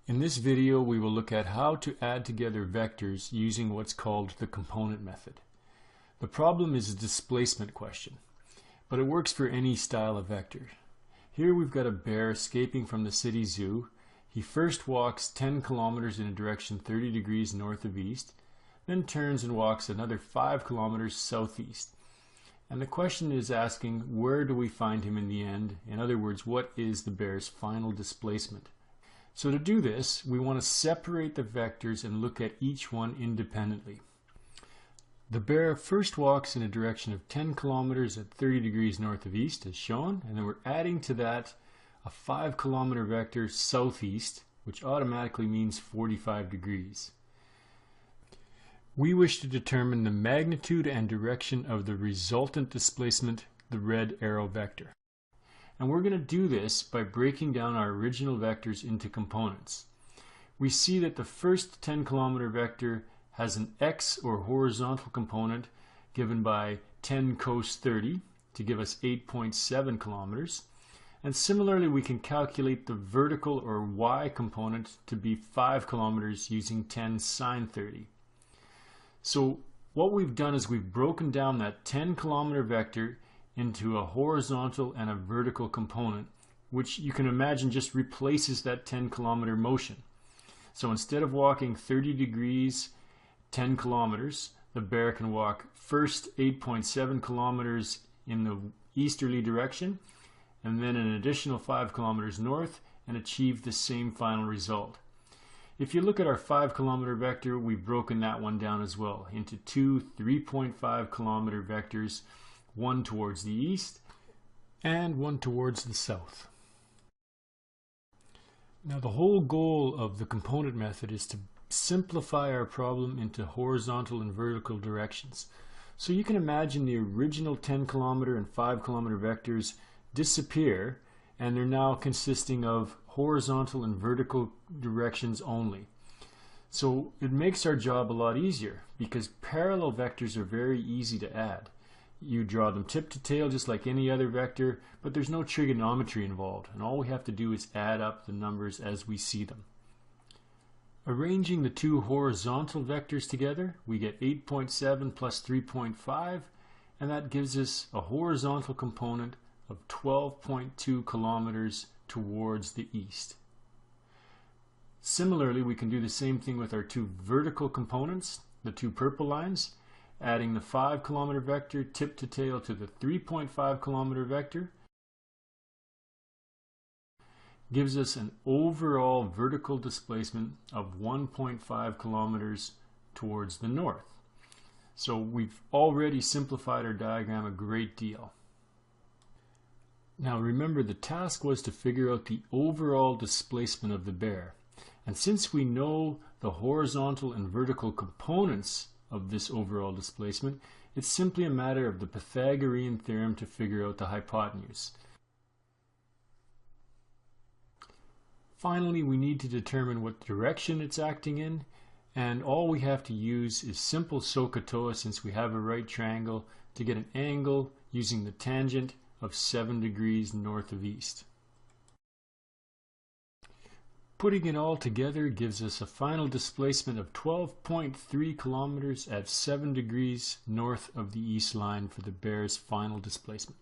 In this video, we will look at how to add together vectors using what's called the component method. The problem is a displacement question, but it works for any style of vector. Here we've got a bear escaping from the city zoo. He first walks 10 kilometers in a direction 30 degrees north of east, then turns and walks another 5 kilometers southeast. And the question is asking, where do we find him in the end? In other words, what is the bear's final displacement? So to do this, we want to separate the vectors and look at each one independently. The bear first walks in a direction of 10 kilometers at 30 degrees north of east, as shown, and then we're adding to that a 5 kilometer vector southeast, which automatically means 45 degrees. We wish to determine the magnitude and direction of the resultant displacement, the red arrow vector. And we're going to do this by breaking down our original vectors into components. We see that the first 10 kilometer vector has an x or horizontal component given by 10 cos 30 to give us 8.7 kilometers. And similarly, we can calculate the vertical or y component to be 5 kilometers using 10 sine 30. So what we've done is we've broken down that 10 kilometer vector into a horizontal and a vertical component, which you can imagine just replaces that 10 kilometer motion. So instead of walking 30 degrees 10 kilometers, the bear can walk first 8.7 kilometers in the easterly direction and then an additional 5 kilometers north and achieve the same final result. If you look at our 5 kilometer vector, we've broken that one down as well into two 3.5 kilometer vectors, one towards the east and one towards the south. Now the whole goal of the component method is to simplify our problem into horizontal and vertical directions. So you can imagine the original 10 kilometer and 5 kilometer vectors disappear, and they're now consisting of horizontal and vertical directions only. So it makes our job a lot easier because parallel vectors are very easy to add. You draw them tip to tail just like any other vector, but there's no trigonometry involved, and all we have to do is add up the numbers as we see them. Arranging the two horizontal vectors together, we get 8.7 plus 3.5, and that gives us a horizontal component of 12.2 kilometers towards the east. Similarly, we can do the same thing with our two vertical components, the two purple lines. Adding the 5 kilometer vector tip to tail to the 3.5 kilometer vector gives us an overall vertical displacement of 1.5 kilometers towards the north. So we've already simplified our diagram a great deal. Now remember, the task was to figure out the overall displacement of the bear. And since we know the horizontal and vertical components of this overall displacement, it's simply a matter of the Pythagorean theorem to figure out the hypotenuse. Finally, we need to determine what direction it's acting in, and all we have to use is simple SOHCAHTOA, since we have a right triangle, to get an angle using the tangent of 7 degrees north of east. Putting it all together gives us a final displacement of 12.3 kilometers at 7 degrees north of the east line for the bear's final displacement.